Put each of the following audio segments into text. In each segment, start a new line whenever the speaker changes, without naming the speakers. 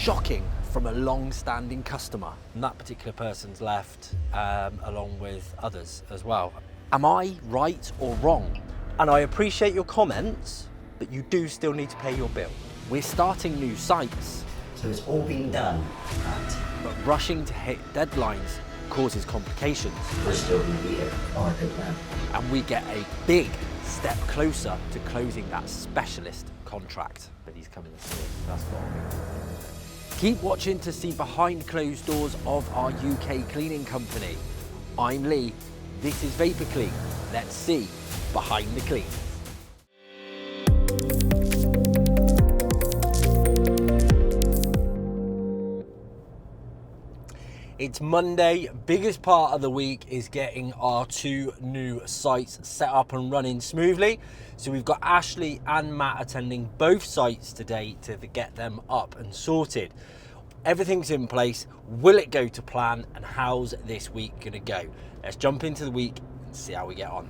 shocking from a long-standing customer, and that particular person's left along with others as well. Am I right or wrong?
And I appreciate your comments, but you do still need to pay your bill.
We're starting new sites,
So it's all been done.
but rushing to hit deadlines causes complications,
We're still going to be here. Oh, I don't know.
and we get a big step closer to closing that specialist contract. But he's coming to see us, that's got to be. Keep watching to see behind closed doors of our UK cleaning company. I'm Lee, this is Vapor Clean. Let's see behind the clean. It's Monday, biggest part of the week is getting our 2 new sites set up and running smoothly. So we've got Ashley and Matt attending both sites today to get them up and sorted. Everything's in place. Will it go to plan? And how's this week gonna go? Let's jump into the week and see how we get on.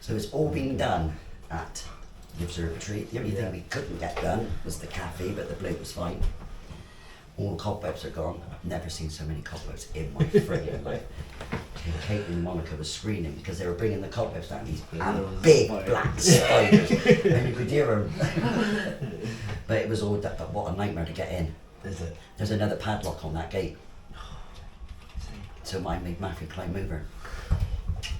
So it's all been done at the observatory. The only thing we couldn't get done was the cafe, but the bloke was fine. All the cobwebs are gone. I've never seen so many cobwebs in my freaking life. Kate and Monica were screaming because they were bringing the cobwebs down, these big black spiders, and you could hear them. But it was all that, but what a nightmare to get in.
Is it?
There's another padlock on that gate. So mine made Matthew climb over.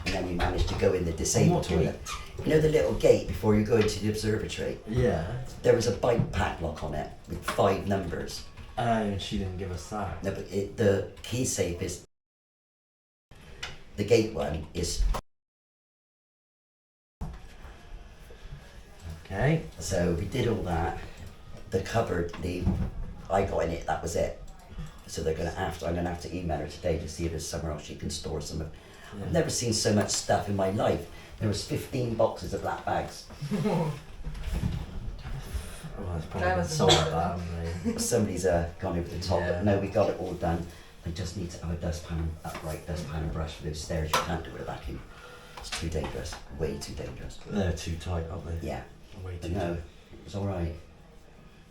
And then we managed to go in the disabled toilet. You know the little gate before you go into the observatory?
Yeah.
There was a bike padlock on it with 5 numbers.
And she didn't give us that.
No, but the key safe is, the gate one is,
Okay.
so we did all that. The cupboard, I got in it, that was it. So I'm gonna have to email her today to see if there's somewhere else she can store some of.
Yeah.
I've never seen so much stuff in my life. There was 15 boxes of black bags.
Oh, it's probably been sold like that, haven't they?
Somebody's gone over the top,
Yeah.
but no, we got it all done. I just need to have a dustpan, upright dustpan and brush for those stairs. You can't do it with a vacuum. It's too dangerous, way too dangerous.
They're too tight, aren't they?
Yeah,
Way
but
too
no,
tight.
it was all right.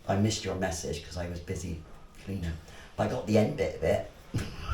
I missed your message because I was busy cleaning. But I got the end bit of it.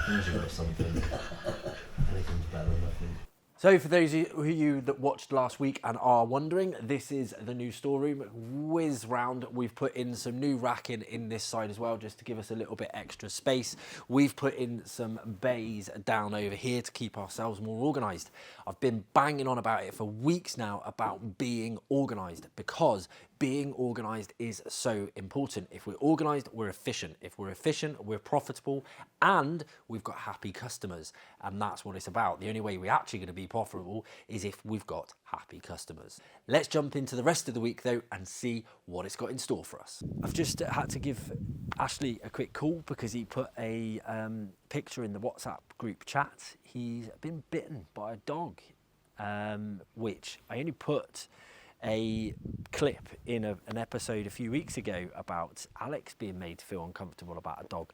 Usually got something. Anything's better than nothing.
So for those of you that watched last week and are wondering, this is the new storeroom. Whiz round, we've put in some new racking in this side as well, just to give us a little bit extra space. We've put in some bays down over here to keep ourselves more organised. I've been banging on about it for weeks now, about being organised, because being organised is so important. If we're organised, we're efficient. If we're efficient, we're profitable, and we've got happy customers. And that's what it's about. The only way we're actually going to be profitable is if we've got happy customers. Let's jump into the rest of the week though and see what it's got in store for us. I've just had to give Ashley a quick call because he put a picture in the WhatsApp group chat. He's been bitten by a dog, which I only put a clip in an episode a few weeks ago about Alex being made to feel uncomfortable about a dog.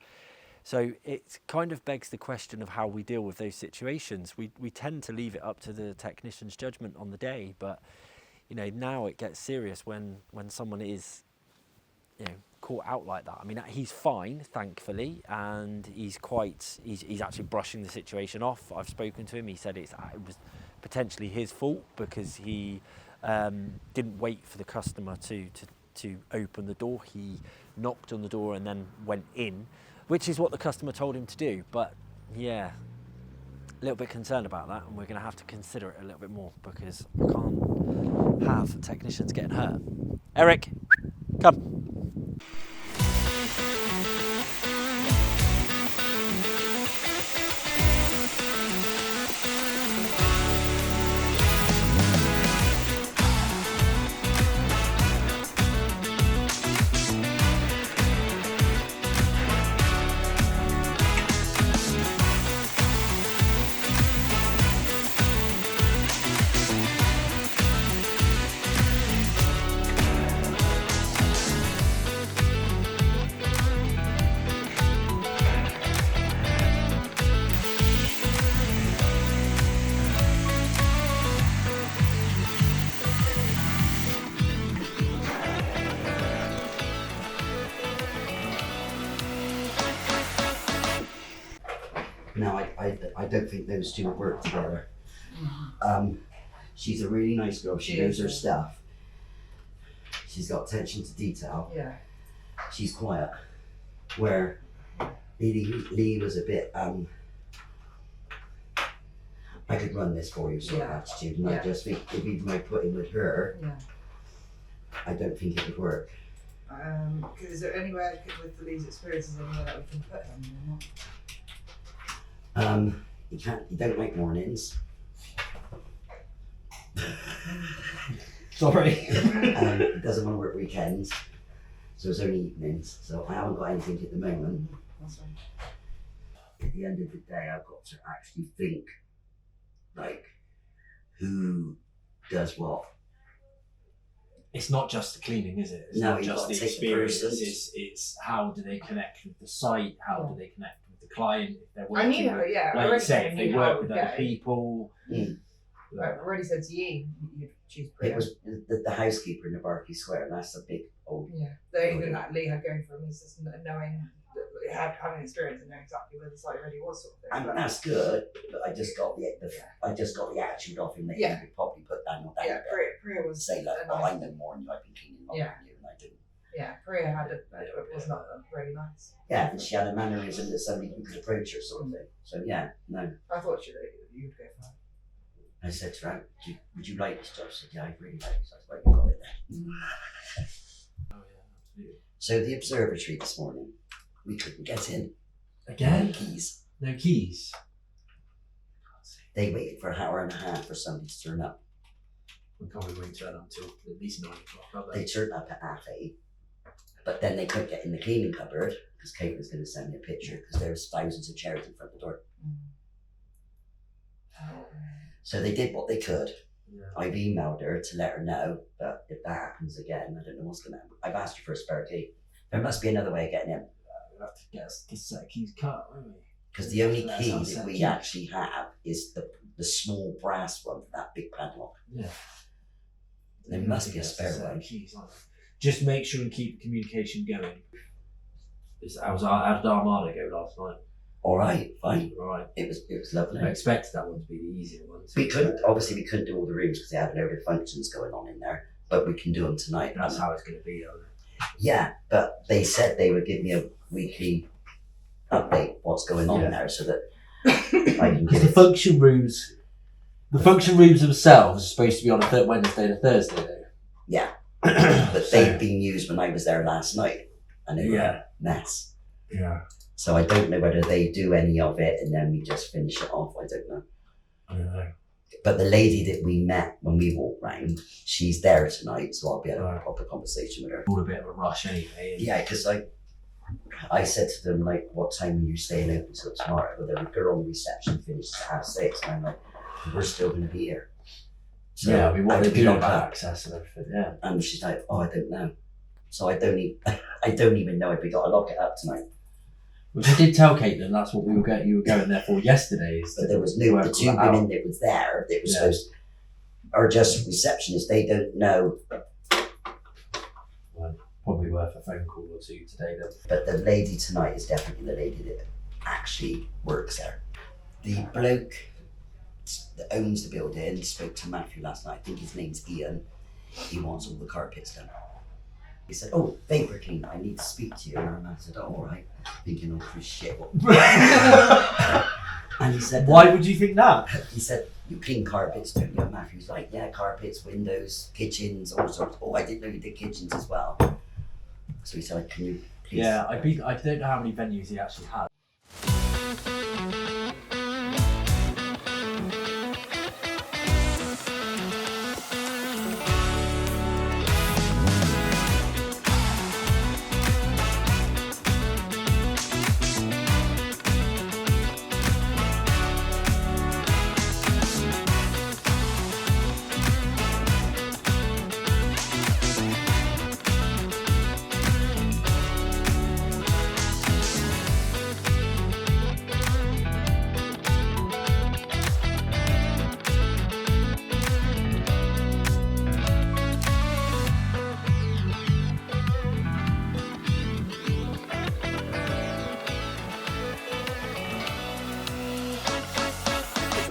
So it kind of begs the question of how we deal with those situations. We tend to leave it up to the technician's judgment on the day, but you know, now it gets serious when someone is, you know, caught out like that. I mean, he's fine, thankfully, and he's actually brushing the situation off. I've spoken to him. He said it was potentially his fault because he didn't wait for the customer to open the door. He knocked on the door and then went in, which is what the customer told him to do. But yeah, a little bit concerned about that, and we're going to have to consider it a little bit more because we can't have technicians getting hurt. Eric, come.
No, I don't think those two work together. She's a really nice girl. She knows her stuff. She's got attention to detail.
Yeah.
She's quiet. Where Lee was a bit, I could run this for you sort of attitude. And I just think if even I put in with her, I don't think it would work.
Is there anywhere with Lee's experience, is there anywhere that we can put him or not?
You don't like mornings.
Sorry.
He doesn't want to work weekends, so it's only evenings. So I haven't got anything at the moment.
That's right.
At the end of the day, I've got to actually think, like, who does what.
It's not just the cleaning, is it? It's
No,
not
you've
just
got
the
to take the
experience.
persons.
It's how do they connect with the site? How do they connect with the client? If they're
I
working
knew her,
with,
yeah. I
like you
already
say, if they
knew
work
how
with
to
other
go.
people.
I've already said to you, you'd choose Priya.
It was the housekeeper in the Berkeley Square, and that's a big old.
Yeah. The only thing that Lee had going for him is just knowing, having experience and knowing exactly where the site really was, sort of thing.
And that's good, but I just got the attitude of him that he could probably put Daniel down.
Yeah,
a bit.
Priya was
Say like,
a
well,
nice-
I know more than you. I've been cleaning longer than you, and I didn't.
Yeah, Priya had it was not really nice.
Yeah, and she had a mannerism that somebody who could approach her, sort of thing. So yeah, no.
I thought you'd go for her.
I said to her, would you like this job? She said, yeah, I really like it. So I said, well, you got it then.
Oh yeah, absolutely.
So the observatory this morning, we couldn't get in.
Again?
No keys.
No keys.
They waited for an hour and a half for somebody to turn up.
We probably won't turn up until at least 9 o'clock, are
They
they?
turned up at 8:30, but then they couldn't get in the cleaning cupboard because Kate was going to send me a picture because there was thousands of chairs in front of the door. So they did what they could.
Yeah.
I've emailed her to let her know, but if that happens again, I don't know what's going to happen. I've asked her for a spare key. There must be another way of getting in.
We'll have to get a set of keys cut, won't we?
Because the only
That's
key
our
that
set
we
key.
actually have is the small brass one for that big padlock.
Yeah.
There must be a
Get
spare
set of
one.
keys, aren't there? Just make sure and keep communication going. How did Armada go last night?
All right, fine.
All right.
It was lovely.
I expected that one to be the easier one.
We couldn't do all the rooms because they had a load of functions going on in there, but we can do them tonight.
That's how it's going to be, though.
Yeah, but they said they would give me a weekly update what's going on there so that I can
Because
give
the function rooms themselves are supposed to be on a Wednesday and a Thursday, though.
Yeah, but they've been used when I was there last night, and they were a mess.
Yeah.
So I don't know whether they do any of it and then we just finish it off. I don't know.
I don't know.
But the lady that we met when we walked round, she's there tonight, so I'll be able to have a proper conversation with her.
All a bit of a rush anyway.
Yeah, because I said to them, like, what time are you staying open till tomorrow? Well, the girl on the reception finishes at 6:30, and I'm like, we're still going to be here. So
yeah, I mean, what
I
they
would
do
lock
about
up.
access and everything, yeah.
And she's like, oh, I don't know. So I don't even know if we got to lock it up tonight.
Which I did tell Caitlin, that's what you were going there for yesterday. Is
But
to
there was
work
the two
all that
women
out.
that was there that was supposed to, are just receptionists. They don't know.
Well, probably worth a phone call or two today then.
But the lady tonight is definitely the lady that actually works there. The bloke that owns the building spoke to Matthew last night. I think his name's Ian. He wants all the carpets done. He said, oh, vapour cleaner, I need to speak to you. And I said, oh, all right. Thinking, oh, shit. What? And he said,
Why would you think that?
he said, you clean carpets, don't you? And Matthew's like, yeah, carpets, windows, kitchens, all sorts. Oh, I didn't know you did kitchens as well. So he said, can you please?
Yeah, I don't know how many venues he actually has.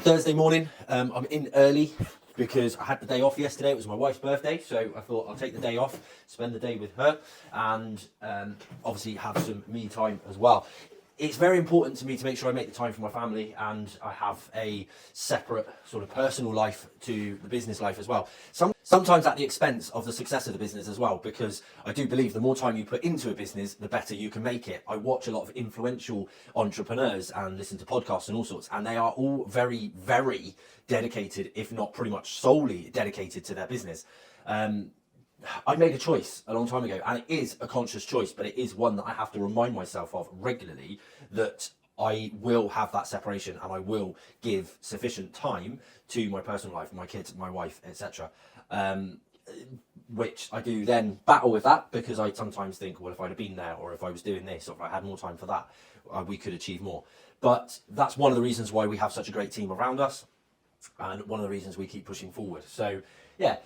Thursday morning, I'm in early because I had the day off yesterday. It was my wife's birthday, so I thought I'll take the day off, spend the day with her, and obviously have some me time as well. It's very important to me to make sure I make the time for my family, and I have a separate sort of personal life to the business life as well. Sometimes at the expense of the success of the business as well, because I do believe the more time you put into a business, the better you can make it. I watch a lot of influential entrepreneurs and listen to podcasts and all sorts, and they are all very, very dedicated, if not pretty much solely dedicated to their business. I made a choice a long time ago, and it is a conscious choice, but it is one that I have to remind myself of regularly, that I will have that separation and I will give sufficient time to my personal life, my kids, my wife, etc. Which I do then battle with that, because I sometimes think, well, if I'd have been there, or if I was doing this, or if I had more time for that, we could achieve more. But that's one of the reasons why we have such a great team around us, and one of the reasons we keep pushing forward. So yeah,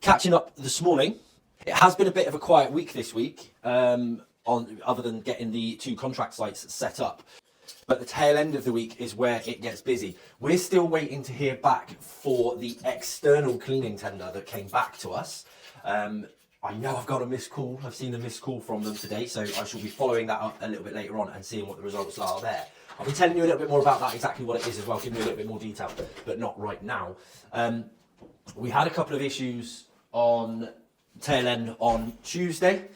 catching up this morning. It has been a bit of a quiet week this week, other than getting the 2 contract sites set up. But the tail end of the week is where it gets busy. We're still waiting to hear back for the external cleaning tender that came back to us. I know I've got a missed call. I've seen a missed call from them today, so I shall be following that up a little bit later on and seeing what the results are there. I'll be telling you a little bit more about that, exactly what it is as well, giving you a little bit more detail, but not right now. We had a couple of issues on tail end on Tuesday,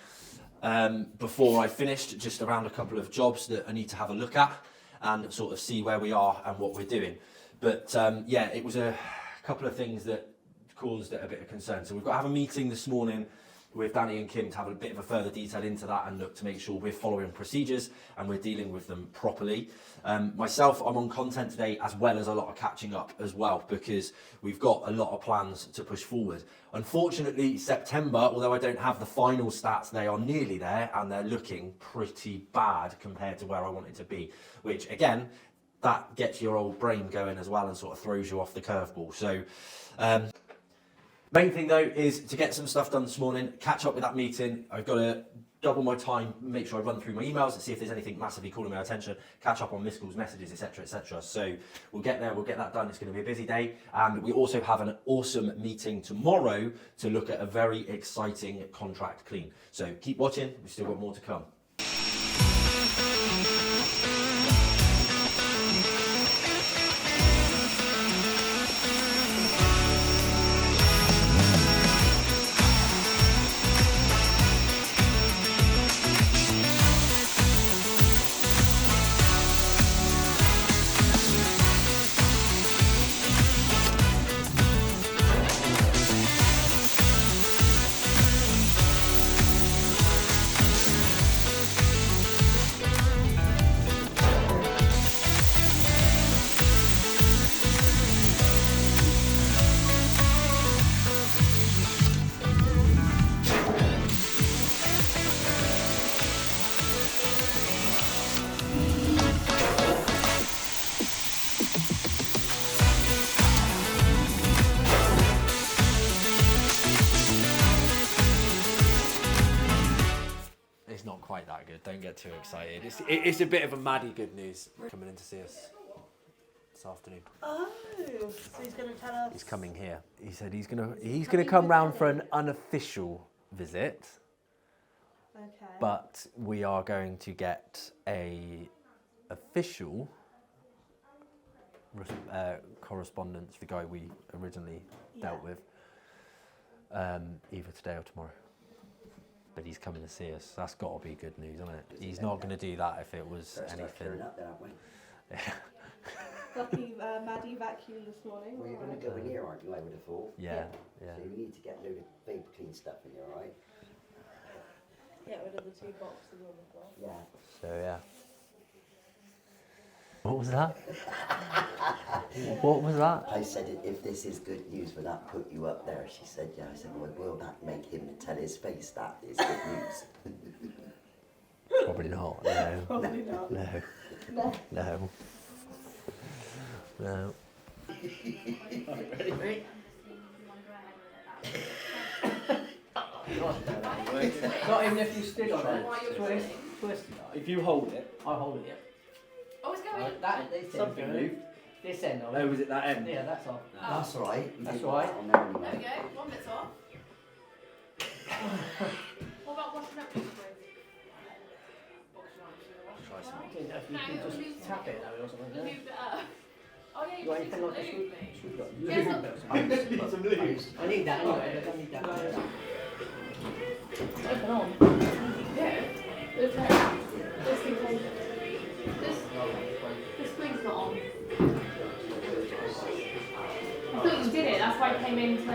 before I finished, just around a couple of jobs that I need to have a look at and sort of see where we are and what we're doing. But yeah, it was a couple of things that caused a bit of concern. So we've got to have a meeting this morning with Danny and Kim to have a bit of a further detail into that and look to make sure we're following procedures and we're dealing with them properly. Myself, I'm on content today, as well as a lot of catching up as well, because we've got a lot of plans to push forward. Unfortunately, September, although I don't have the final stats, they are nearly there and they're looking pretty bad compared to where I want it to be, which again, that gets your old brain going as well and sort of throws you off the curveball. So main thing though is to get some stuff done this morning, catch up with that meeting. I've got to double my time, make sure I run through my emails and see if there's anything massively calling my attention, catch up on missed calls, messages, etc, etc. So we'll get there, we'll get that done. It's going to be a busy day, and we also have an awesome meeting tomorrow to look at a very exciting contract clean. So keep watching, we've still got more to come. Quite that good, don't get too excited. It's a bit of a Maddie good news coming in to see us this afternoon.
Oh, so he's going to tell us.
He's coming here. He said he's gonna come round for an unofficial visit.
Okay.
But we are going to get a official correspondence, the guy we originally dealt with, either today or tomorrow. But he's coming to see us. That's got to be good news, isn't it? He's not going to do that if it was anything.
Up there, aren't we?
Lucky Maddie vacuumed this morning.
Well, you're going to go in here, aren't you? I would have thought.
Yeah.
So you need to get a load of vapor clean stuff in here, right?
Get rid of the 2 boxes on the floor.
Yeah.
So yeah. What was that? What was that?
I said, if this is good news, will that put you up there? She said, yeah. I said, well, will that make him tell his face that is good news?
Probably not. No.
Probably not.
No.
No.
No. No.
Ready? Not even if you stood on it. Twist. If you hold it, I hold it.
Oh, it's going.
That something moved.
This end of it.
Oh, was it that end?
Yeah, that's off.
That's all right. You
That's
didn't
all right.
put that on there
There we
anyway.
go. One bit's off. What about washing up your clothes?
I think if you can just tap it or something.
You
Yeah.
moved it up. Oh yeah,
You
you
want
just
anything
need
like a
some lube, mate.
screwdriver?
Yes,
Need some lube.
I need that anyway. I don't need that. Open on.
Yeah. This thing's on. This thing's not on. I thought you did it, that's why I came into.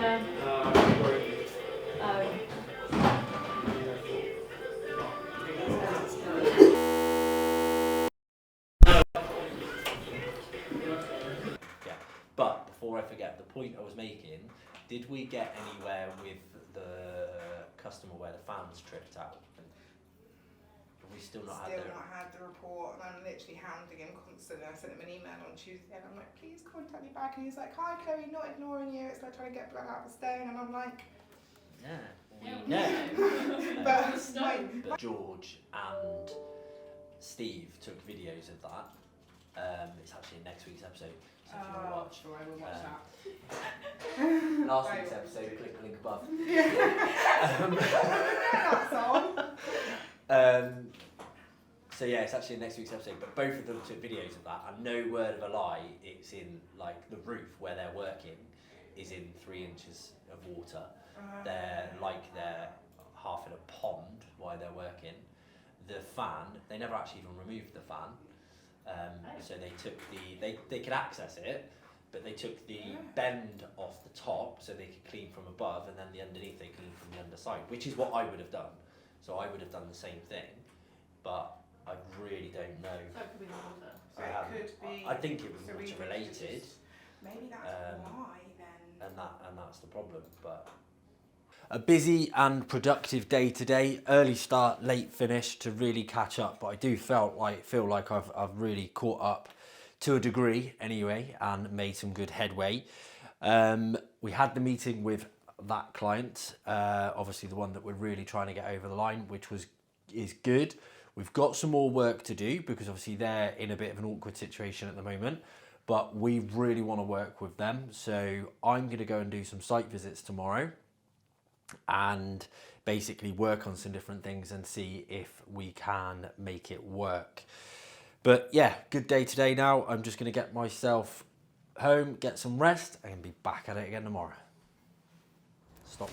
Yeah, but before I forget, the point I was making, did we get anywhere with the customer where the fans tripped out? Have we still not had
Still
the...
not had the report, and I'm literally hounding him constantly. I sent him an email on Tuesday, and I'm like, please contact me back. And he's like, hi Chloe, not ignoring you. It's like trying to get blood out of a stone, and I'm like, but
But George and Steve took videos of that. It's actually in next week's episode, so if you want to watch.
sure, I will watch that.
Last week's episode, click the link above. So yeah, it's actually in next week's episode, but both of them took videos of that, and no word of a lie, it's in like the roof where they're working is in 3 inches of water. They're half in a pond while they're working. The fan, they never actually even removed the fan. So they took they could access it, but they took the bend off the top so they could clean from above, and then the underneath they clean from the underside, which is what I would have done. So I would have done the same thing, but I really don't know.
So it could be the water.
So it could be.
I think it was
so we
water
could
related,
just- Maybe that's why then.
and that's the problem. But a busy and productive day today. Early start, late finish to really catch up. But I do feel like I've really caught up to a degree anyway, and made some good headway. We had the meeting with that client, obviously the one that we're really trying to get over the line, which is good. We've got some more work to do because obviously they're in a bit of an awkward situation at the moment, but we really want to work with them. So I'm going to go and do some site visits tomorrow and basically work on some different things and see if we can make it work. But yeah, good day today now. I'm just going to get myself home, get some rest, and be back at it again tomorrow. Stop.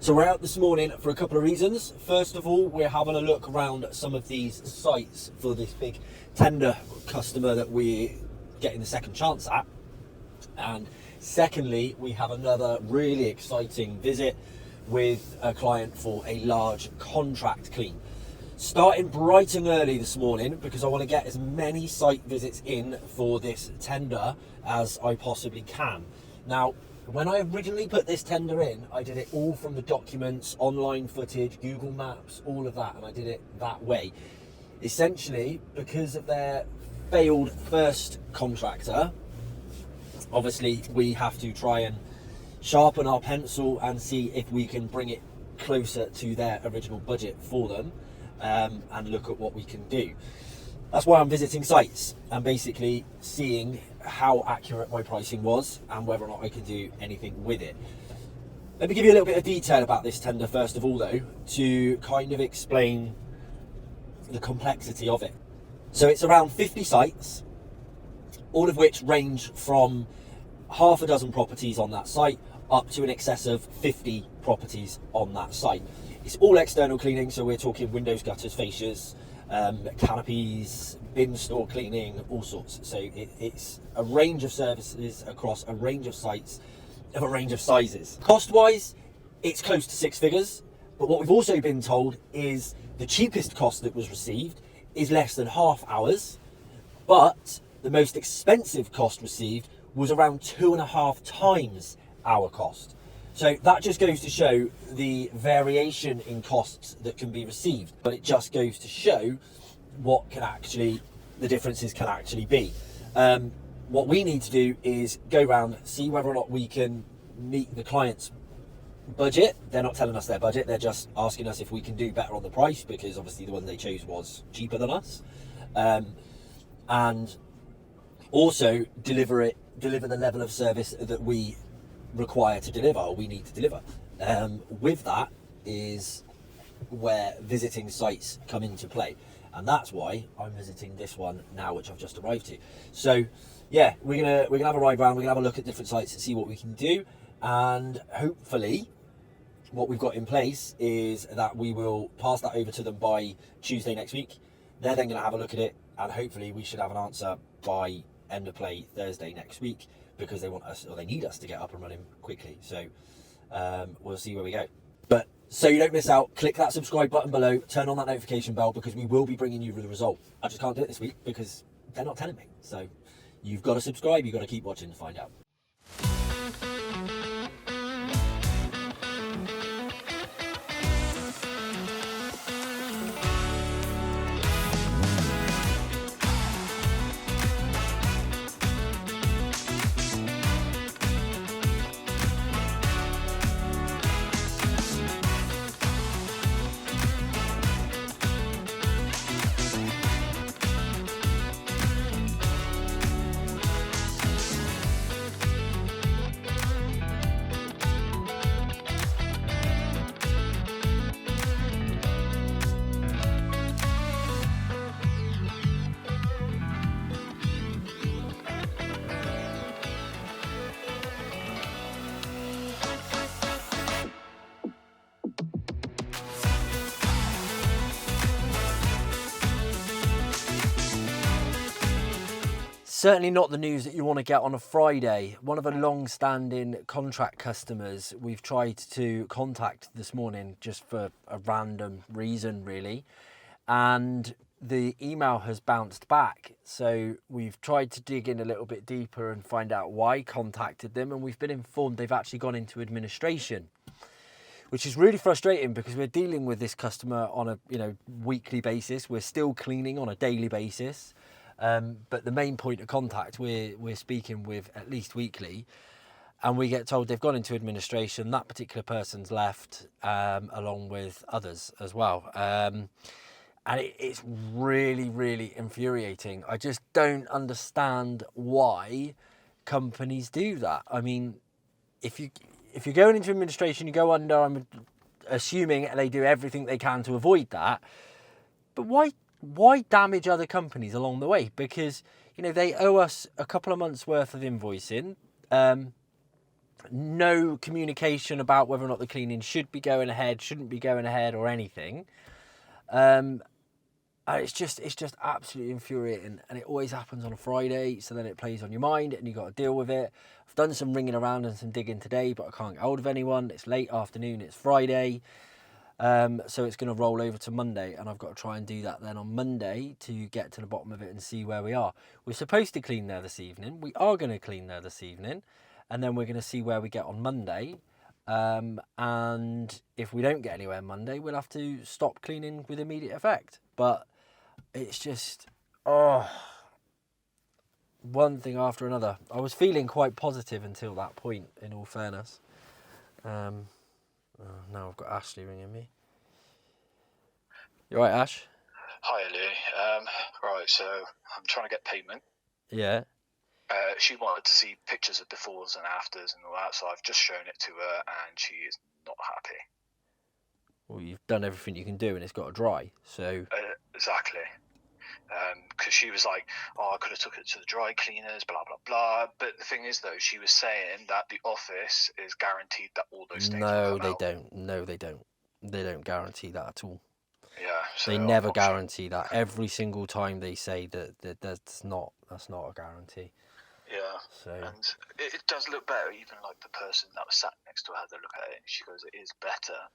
So we're out this morning for a couple of reasons. First of all, we're having a look around some of these sites for this big tender customer that we're getting the second chance at. And secondly, we have another really exciting visit with a client for a large contract clean. Starting bright and early this morning because I want to get as many site visits in for this tender as I possibly can. Now, when I originally put this tender in, I did it all from the documents, online footage, Google Maps, all of that, and I did it that way. Essentially, because of their failed first contractor, obviously we have to try and sharpen our pencil and see if we can bring it closer to their original budget for them, and look at what we can do. That's why I'm visiting sites and basically seeing how accurate my pricing was and whether or not I can do anything with it. Let me give you a little bit of detail about this tender first of all though, to kind of explain the complexity of it. So it's around 50 sites
all of which range from half a dozen properties on that site up to in excess of 50 properties on that site. It's all external cleaning, so we're talking windows, gutters, fascias, canopies, bin store cleaning, all sorts. So it's a range of services across a range of sites of a range of sizes. Cost-wise, it's close to 6 figures, but what we've also been told is the cheapest cost that was received is less than half hours, but the most expensive cost received was around 2.5 times our cost. So that just goes to show the variation in costs that can be received, but it just goes to show what can actually, the differences can actually be. What we need to do is go around, see whether or not we can meet the client's budget. They're not telling us their budget, they're just asking us if we can do better on the price, because obviously the one they chose was cheaper than us. And also deliver the level of service that we require to deliver, or we need to deliver. With that is where visiting sites come into play, and that's why I'm visiting this one now, which I've just arrived to. So yeah, we're gonna have a ride around, we're gonna have a look at different sites and see what we can do, and hopefully what we've got in place is that we will pass that over to them by Tuesday next week. They're then going to have a look at it, and hopefully we should have an answer by end of play Thursday next week, because they want us, or they need us to get up and running quickly. So we'll see where we go. But so you don't miss out, click that subscribe button below, turn on that notification bell, because we will be bringing you the result. I just can't do it this week because they're not telling me. So you've got to subscribe, you've got to keep watching to find out.
Certainly not the news that you want to get on a Friday. One of the long-standing contract customers we've tried to contact this morning, just for a random reason really, and the email has bounced back. So we've tried to dig in a little bit deeper and find out why, contacted them, and we've been informed they've actually gone into administration, which is really frustrating because we're dealing with this customer on a weekly basis. We're still cleaning on a daily basis. But the main point of contact we're speaking with at least weekly, and we get told they've gone into administration. That particular person's left, along with others as well. And it's really, really infuriating. I just don't understand why companies do that. I mean, if you're going into administration, you go under, I'm assuming they do everything they can to avoid that. But why damage other companies along the way? Because, they owe us a couple of months worth of invoicing. No communication about whether or not the cleaning should be going ahead, shouldn't be going ahead, or anything. It's just absolutely infuriating, and it always happens on a Friday, so then it plays on your mind and you got to deal with it. I've done some ringing around and some digging today, but I can't get hold of anyone. It's late afternoon, it's Friday. So it's going to roll over to Monday, and I've got to try and do that then on Monday to get to the bottom of it and see where we are. We're supposed to clean there this evening. We are going to clean there this evening, and then we're going to see where we get on Monday. And if we don't get anywhere Monday, we'll have to stop cleaning with immediate effect. But it's just, one thing after another. I was feeling quite positive until that point, in all fairness. Now I've got Ashley ringing me. You right, Ash?
Hi, Lou. Right, so I'm trying to get payment.
Yeah.
She wanted to see pictures of befores and afters and all that, so I've just shown it to her, and she is not happy.
Well, you've done everything you can do, and it's got to dry, so...
Exactly. because she was like, oh, I could have took it to the dry cleaners, blah blah blah. But the thing is, though, she was saying that the office is guaranteed that all those stains will
No,
come
they
out.
don't. No, they don't. They don't guarantee that at all.
Yeah, so
They
I'm
never
not sure.
guarantee that. Every single time they say that that's not a guarantee.
Yeah,
So
and it does look better. Even like the person that was sat next to her had a look at it, and she goes, "It is better,"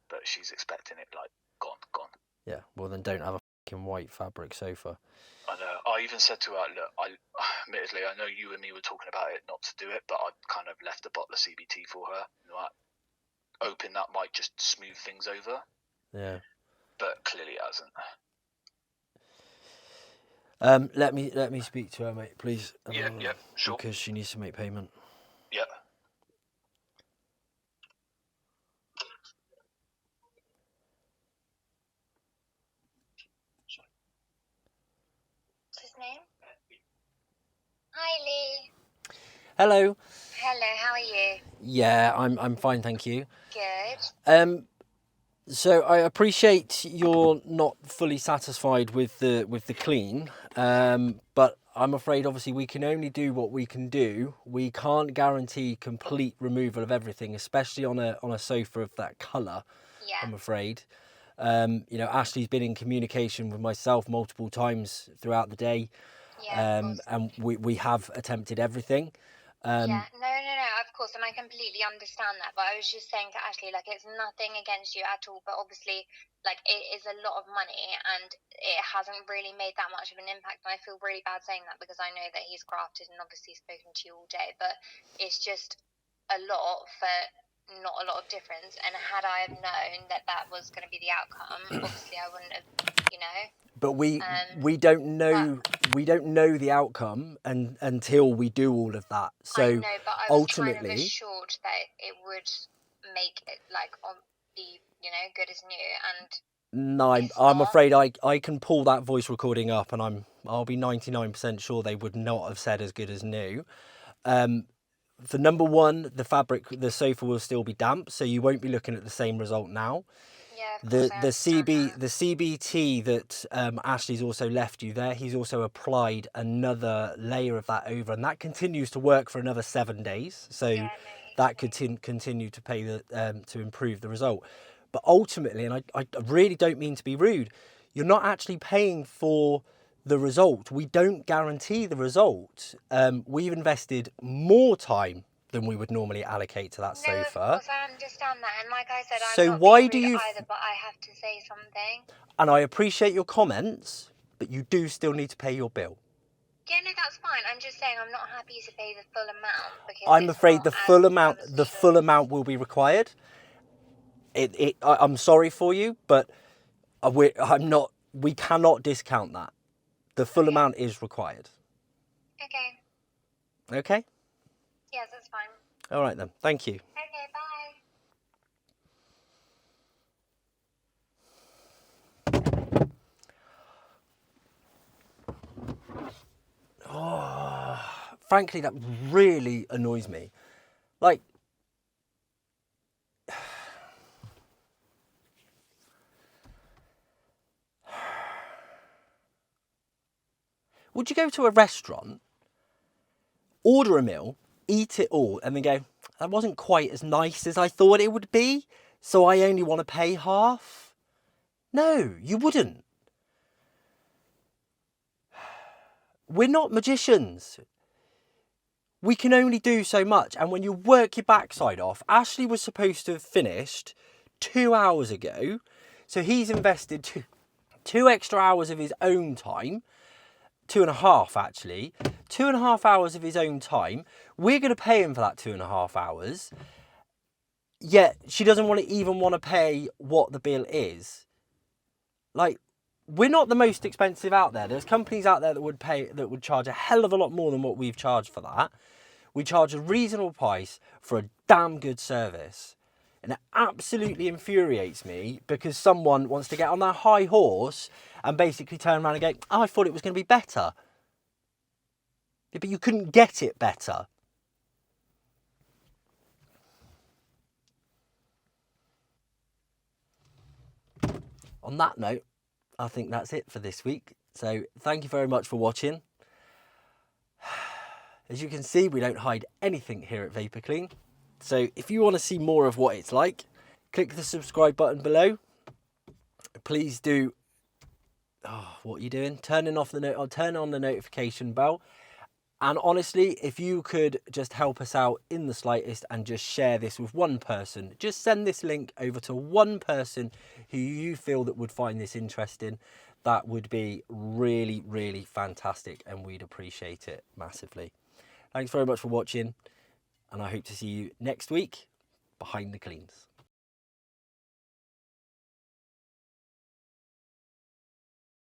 but she's expecting it like gone.
yeah, well then don't have a fucking white fabric sofa.
I know. I even said to her, "Look, admittedly, I know you and me were talking about it not to do it, but I kind of left a bottle of CBT for her. Hoping that might just smooth things over,
Yeah.
but clearly it hasn't."
Let me speak to her, mate, please.
Yeah, sure.
Because she needs to make payment.
Yeah.
What's his name? Hi, Lee.
Hello.
Hello, how are you?
Yeah, I'm fine, thank you.
Good.
So I appreciate you're not fully satisfied with the clean, but I'm afraid obviously we can only do what we can do. We can't guarantee complete removal of everything, especially on a sofa of that colour.
Yeah.
I'm afraid. Ashley's been in communication with myself multiple times throughout the day,
Yeah,
and we have attempted everything.
Yeah, no, of course, and I completely understand that. But I was just saying to Ashley, like, it's nothing against you at all, but obviously, like, it is a lot of money, and it hasn't really made that much of an impact. And I feel really bad saying that because I know that he's crafted and obviously spoken to you all day, but it's just a lot for not a lot of difference. And had I have known that that was going to be the outcome, obviously I wouldn't have, you know.
But we don't know the outcome until we do all of that. So
I know, but I was
ultimately,
kind of assured that it would make it be good as new, and
no,
it's
I'm
not.
afraid I can pull that voice recording up, and I'll be 99% sure they would not have said as good as new. For number one, the sofa will still be damp, so you won't be looking at the same result now.
Yeah, of
The
course, I understand that.
the CBT that Ashley's also left you there, he's also applied another layer of that over, and that continues to work for another 7 days. So
Yeah, no,
that could continue to pay to improve the result. But ultimately, and I really don't mean to be rude, you're not actually paying for the result. We don't guarantee the result. We've invested more time than we would normally allocate to that
No,
sofa.
of course, I understand that, and like I said,
So
I'm not
why
being
do
rude
you
either, but I have to say something.
And I appreciate your comments, but you do still need to pay your bill.
Yeah, no, that's fine. I'm just saying I'm not happy to pay the full amount because
I'm
it's
afraid
not
the
as
full
I
amount
was
the
assured.
full amount will be required. I'm sorry for you, but we cannot discount that. The full amount is required.
Okay.
Okay?
Yes, that's fine.
All right then. Thank you.
Okay, bye.
Frankly, that really annoys me. Like, would you go to a restaurant, order a meal, eat it all, and then go, that wasn't quite as nice as I thought it would be, so I only want to pay half? No, you wouldn't. We're not magicians. We can only do so much, and when you work your backside off, Ashley was supposed to have finished 2 hours ago, so he's invested two extra hours of his own time, 2.5 actually, 2.5 hours of his own time. We're going to pay him for that 2.5 hours, yet she doesn't even want to pay what the bill is. Like, we're not the most expensive out there. There's companies out there that would charge a hell of a lot more than what we've charged for that. We charge a reasonable price for a damn good service. And it absolutely infuriates me because someone wants to get on their high horse and basically turn around and go, oh, I thought it was going to be better. Yeah, but you couldn't get it better. On that note, I think that's it for this week. So thank you very much for watching. As you can see, we don't hide anything here at Vapor Clean. So if you want to see more of what it's like, click the subscribe button below. Please do, what are you doing? Turn on the notification bell. And honestly, if you could just help us out in the slightest and just share this with one person, just send this link over to one person who you feel that would find this interesting, that would be really, really fantastic, and we'd appreciate it massively. Thanks very much for watching, and I hope to see you next week behind the cleans.